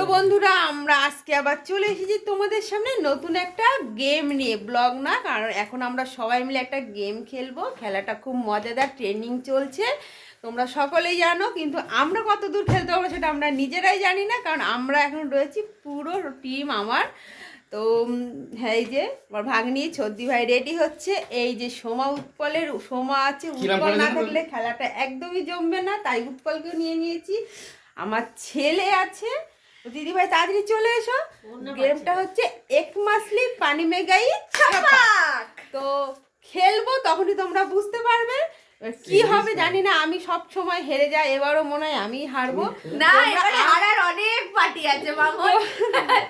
তো বন্ধুরা আমরা আজকে আবার চলে এসেছি তোমাদের সামনে নতুন একটা গেম নিয়ে, ব্লগ না, কারণ এখন আমরা সবাই মিলে একটা গেম খেলবো। খেলাটা খুব মজাদার, ট্রেনিং চলছে, তোমরা সকলেই জানো, কিন্তু আমরা কত দূর খেলতে পারবো সেটা আমরা নিজেরাই জানি না, কারণ আমরা এখন রয়েছি পুরো টিম আমার। তো হ্যাঁ, এই যে আমার ভাগ্নি ছদ্দি ভাই রেডি হচ্ছে, এই যে সোমা উৎপলের সোমা আছে, উৎপল না থাকলে খেলাটা একদমই জমবে না, তাই উৎপলকেও নিয়ে নিয়েছি। আমার ছেলে আছে, দিদি ভাই তাড়াতাড়ি চলে এসো। গেমটা হচ্ছে এক মাসলি পানি মে গাই ছাপাক। তো খেলবো তখনই তোমরা বুঝতে পারবে কি হবে জানি না। আমি সব সময় হেরে যাই, এবারও মনে হয় আমি হারবো। না, এবারে হারার অনেক পার্টি আছে মামুন,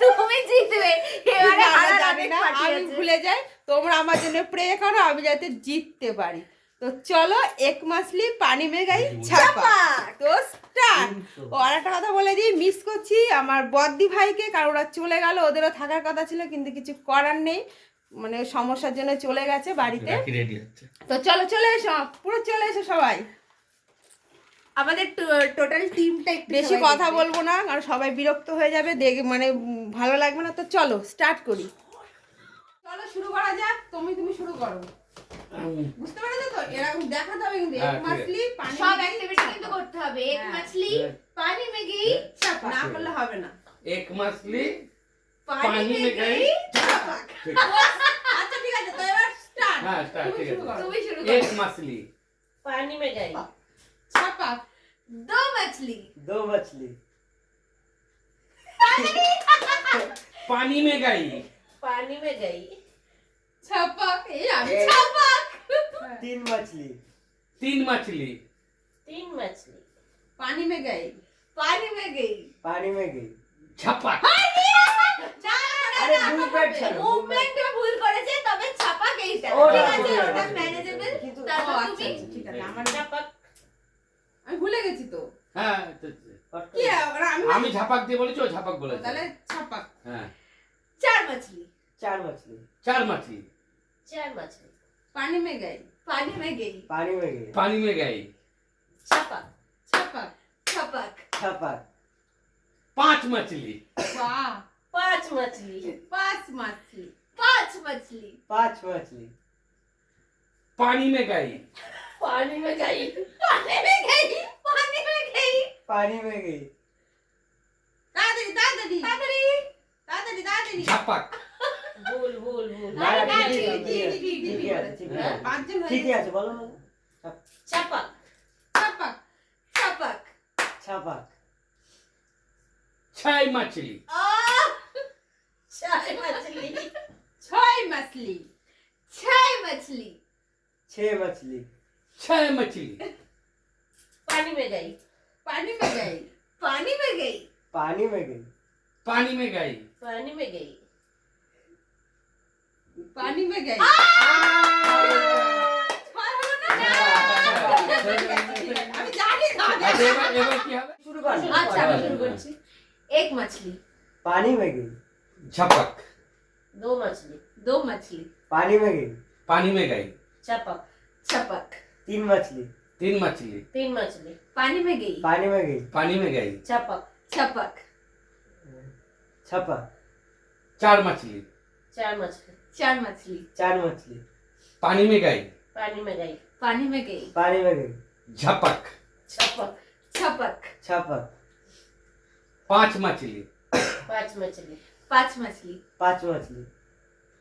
তুমি জিতবে। এবারে হারার অনেক পার্টি আছে, আমি ভুলে যাই। তোমরা আমার জন্য প্রে করো আমি যাতে জিততে পারি। তো চলো, এক মাসলি পানি মে গাই ছাপাক। তো স্টার্ট। ও আর একটা কথা বলে দিই, মিস করছি আমার বদ্দি ভাইকে, কারণ ওরা চলে গেল, ওদেরও থাকার কথা ছিল কিন্তু কিছু করার নেই, মানে সমস্যার জন্য চলে গেছে বাড়িতে। তো চলো চলে এসো, পুরো চলে এসো সবাই। আমাদের টোটাল টিমটা একটু বেশি কথা বলবো না, কারণ সবাই বিরক্ত হয়ে যাবে, মানে ভালো লাগবে না। তো চলো স্টার্ট করি, চলো শুরু করা যাক। তুমি শুরু করো। বুঝতে পেরেছো তো? এরকম দেখাতে হবে কিন্তু এক মাসলি পানি সব অ্যাক্টিভিটি কিন্তু করতে হবে। এক মাছলি পানি মে গই ছাপাক, না করলে হবে না। एक मछली পানি মে গই ছাপাক। আচ্ছা ঠিক আছে, তো এবার স্টার্ট। हाँ स्टार्ट ठीक है তুমি শুরু করো। एक मछली पानी में गई ছাপাক। दो मछली दो मछली पानी में गई पानी में गई ছাপাক। এই আমি ছাপাক। तीन मछली तीन मछली तीन मछली পানি মে গাই। पानी में गई। पानी में गई छपक আরে movement ছিল, মুভমেন্ট ভুল করেছে, তবে ছাপাক এইটা ও, ঠিক না, আছে, ঠিক আছে, ওটা ঠিক আছে। ম্যানেজেবল। কিন্তু তারপর ও, তুমি আচ্ছা, ঠিক আছে, আমার छपक আমি ভুলে গেছি তো। हाँ কি আর আমি আমি ঝাপাক দিয়ে বলেছি ও ঝাপাক বলেছে তাহলে ছাপাক। হ্যাঁ চার मछली चार मछली चार मछली चार मछली পানি মে গাই। पानी में गई। पानी में गई पानी में गई छपक ছাপাক। छपक छपक पांच मछली বাহ, पांच मछली পাঁচ মাছলি। पांच मछली पांच मछली पानी में गई पानी में गई पानी में गई। पानी में गई। पानी में गई তাড়াতাড়ি তাড়াতাড়ি तातरी তাড়াতাড়ি তাড়াতাড়ি। झपक ভুল ভুল ভুল না, না, ঠিক ঠিক, আছে, ঠিক, ঠিক ঠিক, আছে, ঠিক ঠিক আছে, ঠিক হ্যাঁ, আছে। পাঁচজন হয়ে ঠিকই গেছে। আছে, বলো छपक ছাপাক। छपक छपक छह मछली चार मछली ছয় মাছলি। छह मछली छह मछली छह मछली पानी में गई পানি মে গাই। पानी में गई। पानी में गई पानी में गई पानी में गई পানি মে গাই। আমি জানি না। अच्छा এবার কি হবে शुरू कर अच्छा मैं शुरू करছি। एक मछली पानी में गई झपक दो मछली दो मछली पानी में गई पानी में गई छपक छपक तीन मछली तीन मछली तीन मछली पानी में गई। पानी में गई पानी में गई छपक छपक छपक चार मछली चार मछली चार मछली चार मछली पानी में गई पानी में गई पानी में गई। पानी में गई झपक छपक छपक छपक पांच मछली पांच मछली पांच मछली पांच मछली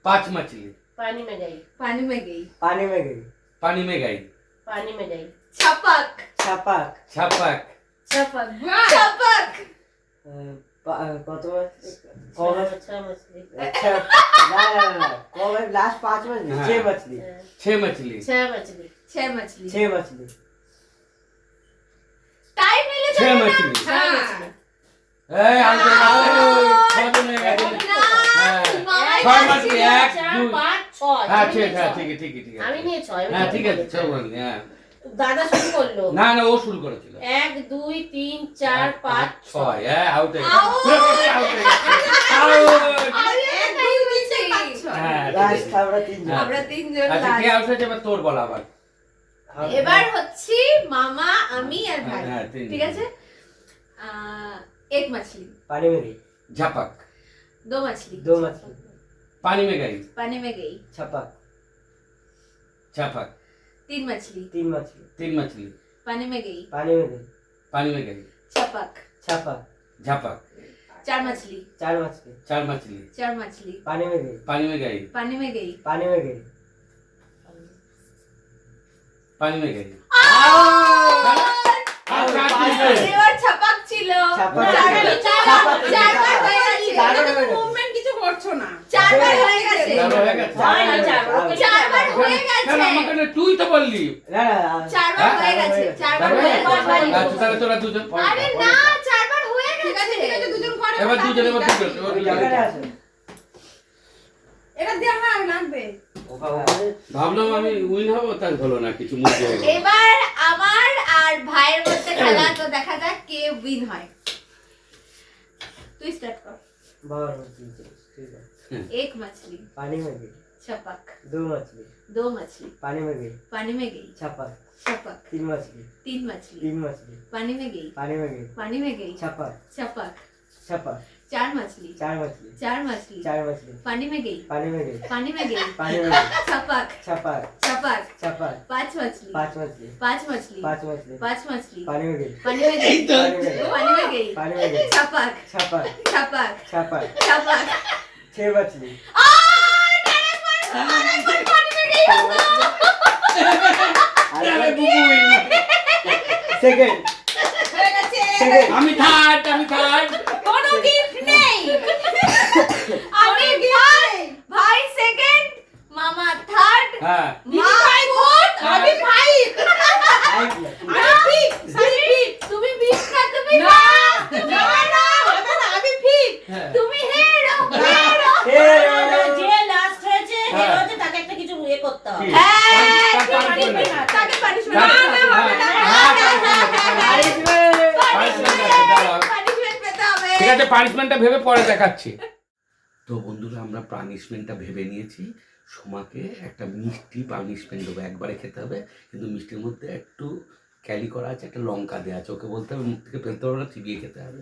पांच मछली पानी में गई पानी में गई। पानी में गई पानी में गई पानी में गई छपक छपक झपक छपक বাহ, छपक কত কবে छह मछली अच्छा ना ना ना कবে लास्ट पांच मछली हाँ। छह मछली छह मछली छह मछली छह मछली छह मछली टाइम मिले छह मछली छह हाँ। मछली ए आउट छह दिन में गई ছয় মাছলি এক चार দুই पाँच छह হ্যাঁ তুমি ঠিক নিয়ে হ্যাঁ ছয়। ঠিক ঠিক ঠিক আমি নিয়ে ছয় আমি হ্যাঁ ঠিক ঠিকই আছে বলেছি। ছয় বলনি হ্যাঁ দাদা শুরু করলো না না ও শুরু করেছিল এক দুই তিন চার পাঁচ ছয় ছয় হ্যাঁ আউট হয়ে Out! গেছে আউট হয়ে গেছে আউট এক দুই তিন চার পাঁচ ছয়। হ্যাঁ লাস্ট আমরা তিনজন হ্যাঁ। আমরা তিনজন আচ্ছা কে last। আউট হয়েছে এবার তোর বল আবার এবার হচ্ছে মামা আমি আর ভাই, হ্যাঁ, তিনজন। ঠিক আছে? एक मछली, पानी में गई, झपक, दो मछली, दो मछली, पानी में गई, पानी में गई, छपक, झपक, तीन मछली, तीन मछली, तीन मछली, पानी में गई, पानी में गई, पानी में गई, छपक, छपक, झपक, चार मछली, चार मछली, चार मछली, चार मछली, पानी में गई, पानी में गई, पानी में गई, पानी में गई, पानी में गई। এবার ছাপাক ছিল ছাপাক চারবার ছিল। চারবার ছাপাক ছিল। হয়ে গেছে চারবার হয়ে গেছে। মুভমেন্ট কিছু করছো না। চারবার হয়ে গেছে চারবার হয়ে গেছে। চারবার হয়ে কেন গেছে আমাকে না তুই তো বললি। না না চারবার হয়ে গেছে চারবার হয়ে গেছে আচ্ছা তাহলে তোরা দুজন। আরে না চারবার হয়ে ঠিক আছে ঠিক আছে গেছে দুজন করে। এবার দুজন এবার দুজন এবার ওই দুজন। জায়গাটা আছে এটা দেওয়া হয় লাগবে। ভাবলাম আমি উইন হবো তাই হলো না কিছু মুখে হলো। এবার আমার আর ভাইয়ের মধ্যে খেলা তো দেখা যাক কে উইন হয় তুই স্টার্ট কর बाहर ठीक है एक मछली पानी में गई, छपक दो मछली, दो मछली पानी में गई, पानी में गई छपक, छपक तीन मछली, तीन मछली तीन मछली, पानी में गई पानी में गई, पानी में गई छपक, छपक छपक, चार मछली चार मछली, चार मछली चार मछली, पानी में गई पानी में गई, पानी में गई पानी में गई, छपक छपक, छपक छपक, पांच मछली पांच मछली, पांच मछली पांच मछली, पांच मछली पानी में गई, पानी में गई पानी में गई, पानी में गई पानी में गई, छपक छपक, छपक छपक, छपक छह मछली, আরে বুবু উইন। सेकंड, হয়ে গেছে। सेकंड, আমি থার্ড আমি থার্ড। কোনো গিফট নেই আমি ভাই ভাই সেকেন্ড মামা থার্ড হ্যাঁ ভাই ফোর্থ আমি ভাই তুমি বিশ না তুমি না না না হবে না আমি ফিট। হ্যাঁ। তুমি হেরো যে লাস্ট হয়েছে হেরো হচ্ছে তাকে একটা কিছু ইয়ে করতে হবে ঠিক। হ্যাঁ তার punishment আছে। তাকে পানিশমেন্ট তার- না হবে না হ্যাঁ, punishment আছে, দাঁড়াও। পানিশমেন্ট পেতে হবে ঠিক আছে পানিশমেন্টটা ভেবে পরে দেখাচ্ছি। তো বন্ধুরা আমরা পানিশমেন্টটা ভেবে নিয়েছি। সোমাকে একটা মিষ্টি পানিশমেন্ট দেবো, একবারে খেতে হবে কিন্তু মিষ্টির মধ্যে একটু ক্যালি করা আছে, একটা লঙ্কা দেওয়া আছে, ওকে বলতে হবে মুখ থেকে ফেলতে হবে না, চিবিয়ে খেতে হবে।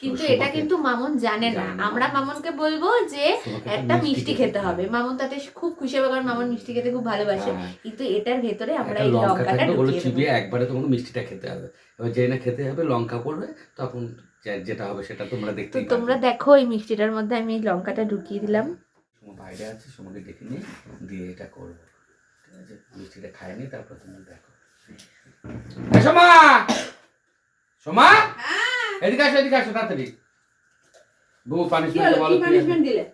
কিন্তু তো এটা সোমাকে- কিন্তু মামুন জানে না জানে না। আমরা মামুনকে বলবো যে সোমাকে একটা মিষ্টি খেতে হবে মামুন তাতে খুব খুশি হবে কারণ মামুন মিষ্টি খেতে খুব ভালোবাসে হ্যাঁ। কিন্তু এটার ভেতরে আমরা একটা এই লঙ্কা লঙ্কাটা থাকবে, বলে ঢুকিয়ে চিবিয়ে দেবো একবারে তোমাকে মিষ্টিটা খেতে হবে। এবার যেই না খেতে হবে লঙ্কা পড়বে তখন যেটা হবে সেটা তোমরা তো দেখতে তোমরা দেখো এই মিষ্টিটার মধ্যে আমি এই লঙ্কাটা ঢুকিয়ে দিলাম সোমা বাইরে আছে, সোমাকে ডেকে নিয়ে দিয়ে এটা করবো, ঠিক আছে? মিষ্টিটা খায় নি তারপর তুমি দেখো। এ সোমা, সোমা এদিকে আসো এদিকে আসো তাড়াতাড়ি। বউ কি পানিশমেন্ট হলো বলো কি কি আছে? পানিশমেন্ট দিলে?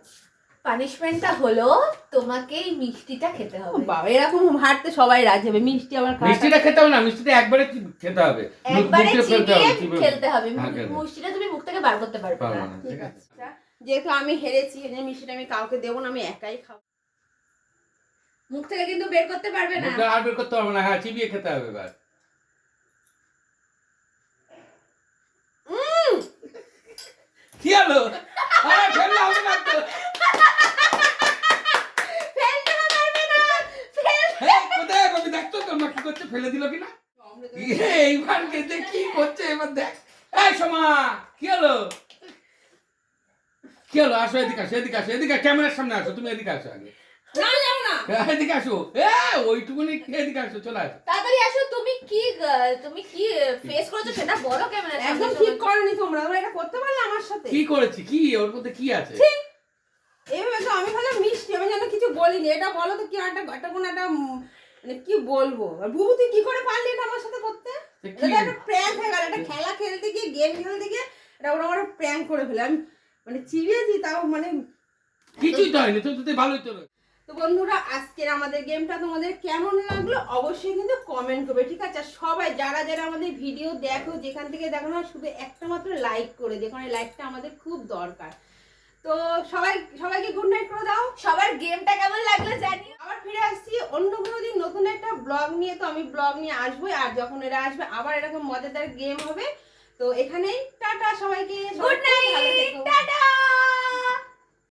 পানিশমেন্টটা হলো তোমাকে এই মিষ্টিটা খেতে ও হবে বাবা এরকম হাঁটতে সবাই রাজি হবে। মিষ্টি আবার খাওয়া। মিষ্টিটা খেতে হবে না, মিষ্টিটা একবারে খেতে হবে, মুখ একবারে দিয়ে ফেলতে হবে, চিবিয়ে চিবিয়ে খেলতে হবে হ্যাঁ, খেতে হবে। মিষ্টিটা তুমি মুখ থেকে বার করতে পারবে পারবো না না, ঠিক আছে? যেহেতু আমি হেরেছি এই মিষ্টিটা আমি কাউকে দেবো না, আমি একাই খাবো। মুখ থেকে কিন্তু বের করতে পারবে না মুখটা আর বের করতে পারবো না, হ্যাঁ চিবিয়ে খেতে হবে এবার। কি হলো? আরে ফেললে হবে না তো। এই, কোথায় বাবু দেখতো তোর মা কি করছে, ফেলে দিল কিনা? এইবার খেতে কি করছে এবার দেখ। এই সোমা কি হলো? কি হলো? আসো এদিকে আসো এদিকে আসো এদিকে, ক্যামেরার সামনে আসো, তুমি এদিকে আসো আগে। না যাবো না। এদিকে আসো, ওইটুকুনি এদিকে আসো, চলে আসো। তাড়াতাড়ি আসো তুমি কি ফেস করেছো সেটা বড় ক্যামেরা একদম ঠিক করনি তোমরা। তোমরা এটা করতে পারলে আমার সাথে? কি করেছি, কি ওর মধ্যে কি আছে? এইভাবে তো আমি ভাবলাম মিষ্টি, আমি যেন কিছু বলিনি। এটা বলো তো কি একটা কোনো একটা মানে কি বলবো। আর বুবু তুই কি করে পারলি এটা আমার সাথে করতে? কি? এটা একটা প্র্যাঙ্ক হয়ে গেল। একটা খেলা খেলতে গিয়ে গেম খেলতে গিয়ে এটা ওরা আমার প্র্যাঙ্ক করে ফেলে। আমি মানে চিবিয়েছি তাও মানে। কিছুই তো হয়নি, তো ভালোই তো। তো বন্ধুরা আজকের আমাদের গেমটা তোমাদের কেমন লাগলো অবশ্যই কিন্তু কমেন্ট করবে, ঠিক আছে? আর সবাই যারা যারা আমাদের ভিডিও দেখো যেখান থেকে দেখো না শুধু একটা মাত্র লাইক করে দিও, কারণ এই লাইকটা আমাদের খুব দরকার। তো সবাইকে গুড নাইট করে দাও। সবার গেমটা কেমন লাগলো জানিও আবার ফিরে আসছি অন্য কোনো দিন নতুন একটা ব্লগ নিয়ে। তো আমি ব্লগ নিয়ে আসবোই, আর যখন এরা আসবে আবার এরকম মজাদার গেম হবে। তো এখানেই টাটা সবাইকে। Good night tata